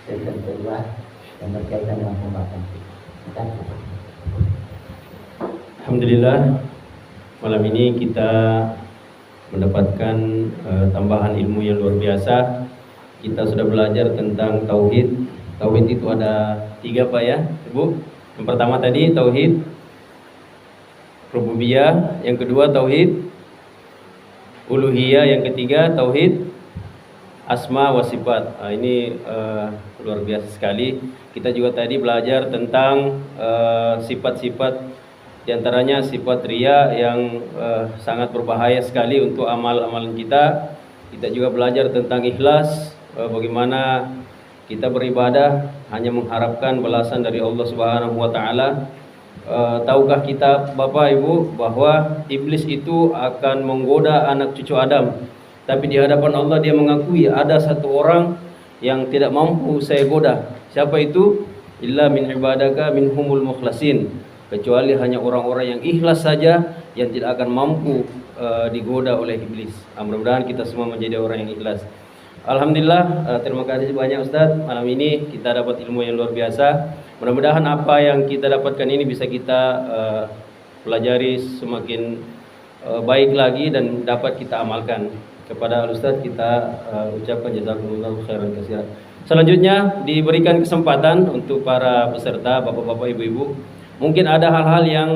sesi kedua yang berkaitan dengan pembahasan kita. Terima kasih. Alhamdulillah, malam ini kita mendapatkan tambahan ilmu yang luar biasa. Kita sudah belajar tentang tauhid. Tauhid itu ada 3 Pak ya, Ibu. Yang pertama tadi tauhid rububiyah, yang kedua tauhid uluhiyah, yang ketiga tauhid asma wa sifat. Ini luar biasa sekali. Kita juga tadi belajar tentang sifat-sifat, di antaranya sifat riya yang sangat berbahaya sekali untuk amal-amalan kita. Kita juga belajar tentang ikhlas, bagaimana kita beribadah hanya mengharapkan balasan dari Allah Subhanahu wa taala. Tahukah kita Bapak Ibu bahwa iblis itu akan menggoda anak cucu Adam, tapi di hadapan Allah dia mengakui ada satu orang yang tidak mampu saya goda. Siapa itu? Illa min ibadaka minhumul mukhlasin. Kecuali hanya orang-orang yang ikhlas saja yang tidak akan mampu digoda oleh iblis. Mudah-mudahan kita semua menjadi orang yang ikhlas. Alhamdulillah, terima kasih banyak Ustadz. Malam ini kita dapat ilmu yang luar biasa. Mudah-mudahan apa yang kita dapatkan ini bisa kita pelajari semakin baik lagi dan dapat kita amalkan. Kepada Ustadz kita ucapkan jazakumullahu khairan katsiran. Selanjutnya diberikan kesempatan untuk para peserta, bapak-bapak, ibu-ibu. Mungkin ada hal-hal yang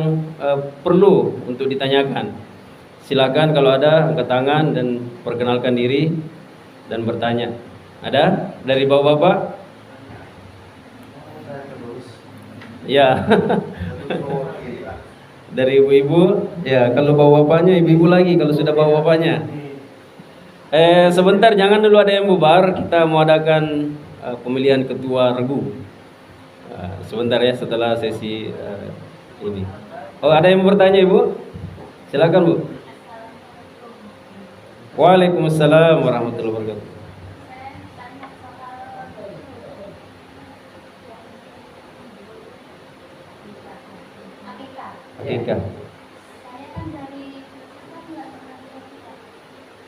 perlu untuk ditanyakan. Silakan kalau ada angkat tangan dan perkenalkan diri dan bertanya. Ada dari bapak-bapak? Ya. Dari ibu-ibu? Ya, kalau bapak-bapaknya ibu-ibu lagi kalau sudah bapak-bapaknya. Sebentar, jangan dulu ada yang bubar. Kita mau adakan pemilihan ketua regu. Sebentar ya setelah sesi ini. Oh, ada yang mau bertanya ibu? Silakan bu. Waalaikumsalam warahmatullahi wabarakatuh. Akikah. Saya kan dari nggak pernah akikah.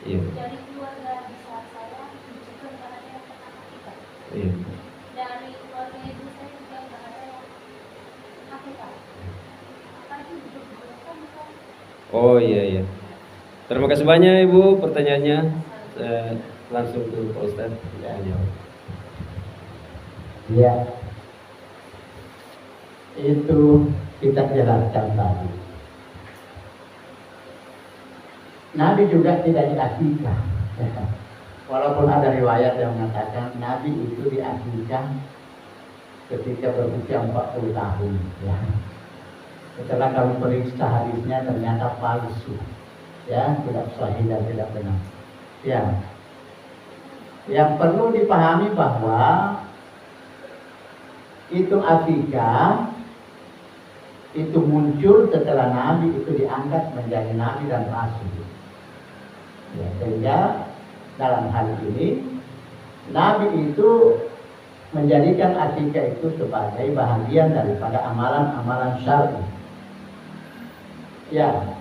Iya. Dari keluarga besar saya juga nggak ada yang pernah akikah. Iya. Dari keluarga ibu saya juga nggak ada yang akikah. Apa itu diperbolehkan bukan? Oh iya iya. Terima kasih banyak ibu pertanyaannya. Langsung ke Pak Ustadz. Ya. Ya, itu kita jelaskan tadi. Nabi juga tidak diakikah. Ya. Walaupun ada riwayat yang mengatakan Nabi itu diakikah ketika berusia 40 tahun. Ya. Setelah kami periksa hadisnya ternyata palsu. Ya, tidak sahih dan tidak benar. Ya. Yang perlu dipahami bahwa itu akikah itu muncul setelah Nabi itu diangkat menjadi Nabi dan Rasul. Ya, sehingga dalam hal ini Nabi itu menjadikan akikah itu sebagai bahagian daripada amalan-amalan syar'i. Ya,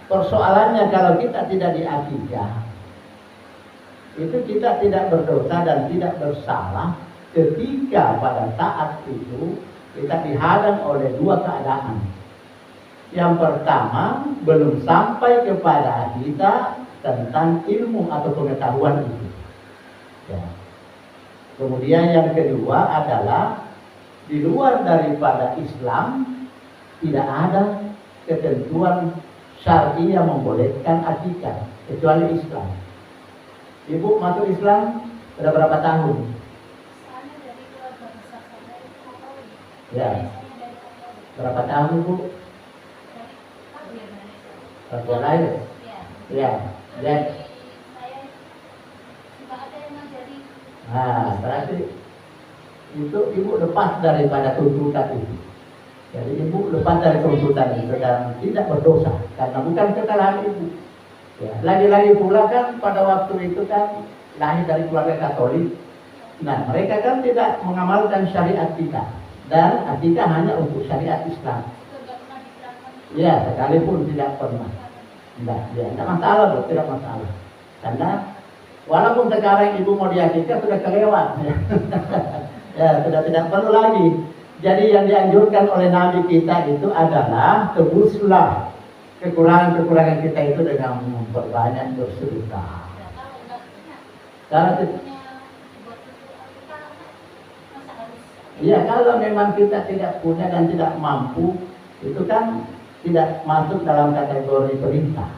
persoalannya kalau kita tidak diakikah, itu kita tidak berdosa dan tidak bersalah ketika pada saat itu kita dihadang oleh dua keadaan. Yang pertama, belum sampai kepada kita tentang ilmu atau pengetahuan itu. Ya. Kemudian yang kedua adalah di luar daripada Islam tidak ada ketentuan syar'i yang membolehkan akikah kecuali Islam. Ibu masuk Islam sudah berapa tahun? Saya dari keluarga besar saya itu Katolik. Ya. Saya dari Katolik. Berapa tahun Ibu? Dari lahir dari saya. Waktu lahir? Ya. Ya. Dan Jadi saya juga ada yang ngajari. berarti itu Ibu lepas daripada tuntutan itu. Jadi Ibu lepas dari tuntutan itu dan tidak berdosa karena bukan kesalahan Ibu. Ya, lagi-lagi pula kan pada waktu itu kan lahir dari keluarga Katolik. Nah, mereka kan tidak mengamalkan syariat kita dan akikah hanya untuk syariat Islam. Itu nggak pernah diterapkan. Ya, sekalipun tidak pernah. Tidak masalah, Bu, tidak masalah. Karena walaupun sekarang Ibu mau diakikah sudah kelewat. Ya, sudah tidak perlu lagi. Jadi yang dianjurkan oleh Nabi kita itu adalah tebuslah kekurangan-kekurangan kita itu dengan memperbanyak bersedekah. Kalau nggak punya, Karena punya buat itu akikah, masa harus? ya kalau memang kita tidak punya dan tidak mampu, itu kan tidak masuk dalam kategori perintah.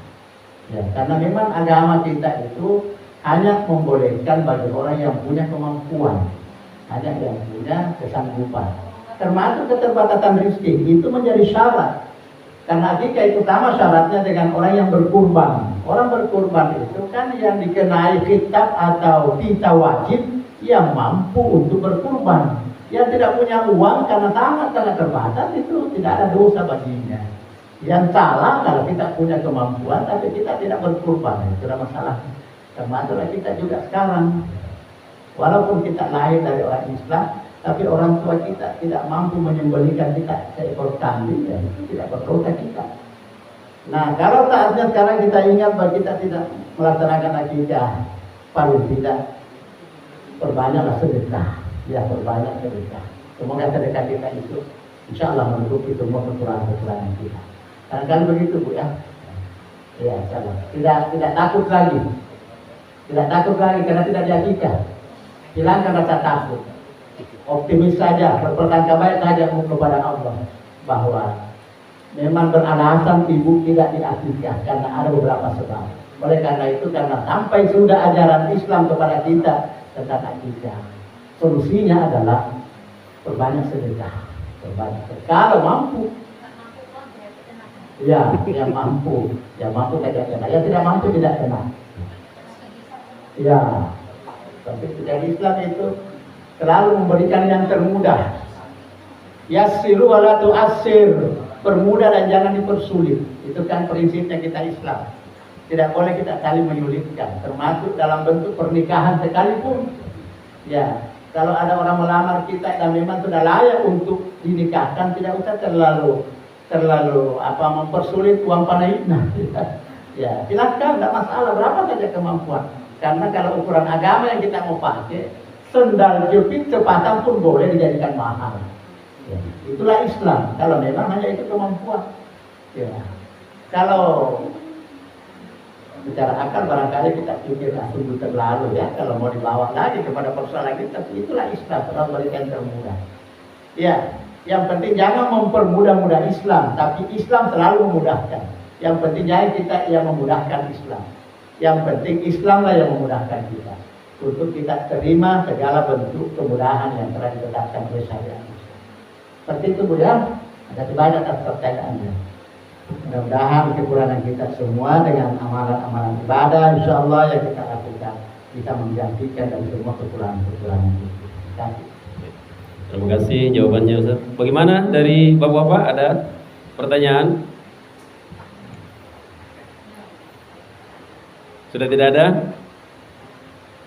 Ya, karena memang agama kita itu hanya membolehkan bagi orang yang punya kemampuan, hanya yang punya kesanggupan. Termasuk keterbatasan rezeki itu menjadi syarat. Karena akikah itu sama syaratnya dengan orang yang berkurban. Orang berkurban itu kan yang dikenai kitab atau tita wajib yang mampu untuk berkurban. Yang tidak punya uang karena sangat-sangat terbatas itu tidak ada dosa baginya. Yang salah kalau kita punya kemampuan tapi kita tidak berkurban, itu ada masalah. Termasuklah kita juga sekarang. Walaupun kita lahir dari orang Islam, tapi orang tua kita tidak mampu menyembelihkan kita seekor kambing, ya itu tidak berdosa kita. Nah, kalau saatnya sekarang kita ingat bahwa kita tidak melaksanakan akikah, paling tidak perbanyaklah sedekah, ya perbanyak sedekah. Semoga sedekah kita itu insya Allah menutupi semua kekurangan-kekurangan kita. Kadang-kadang begitu Bu ya. Ya, insya Allah. Tidak takut lagi. Tidak takut lagi karena tidak diakikah. Hilangkan rasa takut. Optimis saja, berprasangka baik saja kepada Allah bahwa memang beralasan ibu tidak diakikah karena ada beberapa sebab. Oleh karena itu, karena sampai sudah ajaran Islam kepada kita tentang akikah, solusinya adalah perbanyak sedekah, perbanyak. Kalau mampu, ya, yang mampu tidak kena, yang tidak mampu tidak kena. Ya, tapi dari Islam itu selalu memberikan yang termudah. Yassiru wala tu'assir, permudah dan jangan dipersulit. Itu kan prinsipnya kita Islam. Tidak boleh kita saling menyulitkan, termasuk dalam bentuk pernikahan sekalipun. Ya, kalau ada orang melamar kita dan memang sudah layak untuk dinikahkan, tidak usah terlalu mempersulit uang panahnya. Ya, silakan, tidak masalah, berapa saja kemampuan. Karena kalau ukuran agama yang kita mau pakai, sendal jepit sepasang pun boleh dijadikan mahal. Ya, itulah Islam. Kalau memang hanya itu kemampuan. Ya, kalau bicara akal barangkali kita pikir sungguh terlalu ya. Kalau mau dibawa lagi kepada persoalan kita, itulah Islam, terlalu berikan termudah. Ya, yang penting jangan mempermudah-mudah Islam, tapi Islam selalu memudahkan. Yang penting jangan kita yang memudahkan Islam. Yang penting Islamlah yang memudahkan kita untuk kita terima segala bentuk kemudahan yang telah ditetapkan oleh syariat. Seperti itu Bu ya. Ada banyak atas pertanyaannya. Mudah-mudahan kekurangan kita semua dengan amalan-amalan ibadah insya Allah yang kita lakukan bisa menggantikan dari semua kekurangan-kekurangan itu. Terima kasih jawabannya Ustaz. Bagaimana dari Bapak-bapak, ada pertanyaan? Sudah tidak ada?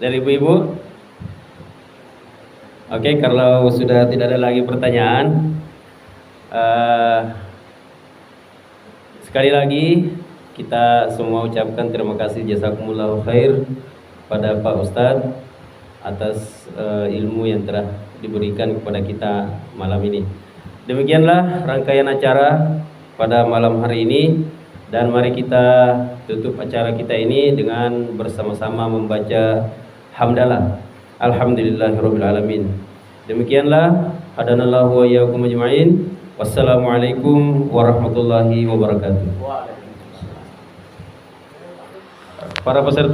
Dari ibu-ibu? Oke, kalau sudah tidak ada lagi pertanyaan, sekali lagi kita semua ucapkan terima kasih jazakumullahu khair pada Pak Ustadz atas ilmu yang telah diberikan kepada kita malam ini. Demikianlah rangkaian acara pada malam hari ini, dan mari kita tutup acara kita ini dengan bersama-sama membaca hamdalah. Alhamdulillahirabbil alamin. Demikianlah hadanallahu wa iyyakum ajmain. Wassalamualaikum warahmatullahi wabarakatuh. Para peserta